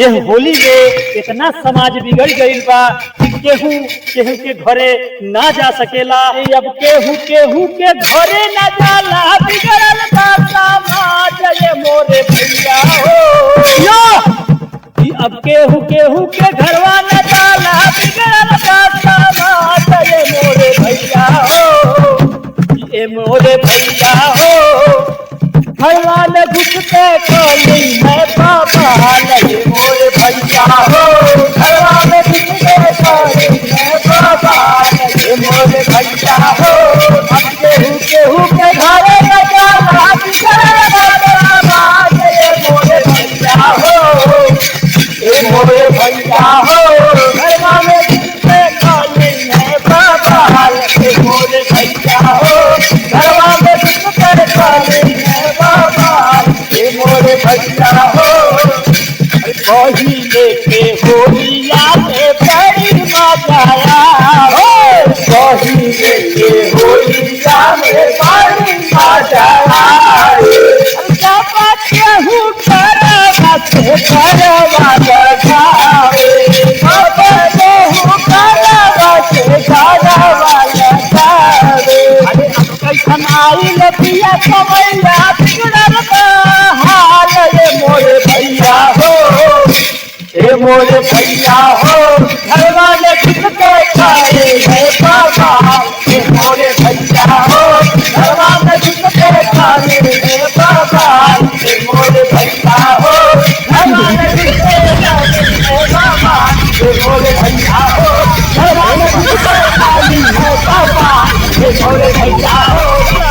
ये होली में इतना समाज बिगड़ गईल बा कि केहू केहू के घरे ना जा सकेला। अब केहू केहू के घरे ना जाला, बिगड़ल बा समाज ये मोरे भैया हो। अब केहू केहू के घरवा न जाला, बिगड़ल बा समाज ये मोरे भैया हो। ये मोरे भैया हो, घरवा न घुसते कोई है बाबा ये मोरे भैया हो। घरवा में घुसते कोई है बाबा ये मोरे भैया हो। अब केहू केहू के घरे न जाला, बिगड़ल बा समाज ये मोरे भैया हो। ये मोरे भैया हो, घरवा में घुसते कोई है बाबा ये मोरे भैया हो। घरवा में घुसते कोई है बाबा ये मोरे भैया हो। पहिले के होलिया में बड़ी मजा आया, पहिले के होलिया में बड़ी मजा आया। केहू करवा से करवा लगावे, केहू करवा से करवा लगावे। अरे अब कैसन आइल पिया समैया, बिगड़ल बा हाल ये मोरे भैया हो। ये मोरे भैया हो, घरवा में घुसते खाए है बाबा ये मोरे भैया हो। घरवा में घुसते खाए है बाबा ये मोरे भैया हो। घरवा में घुसते खाए है बाबा ये मोरे भैया हो। घरवा में घुसते खाए है बाबा ये मोरे भैया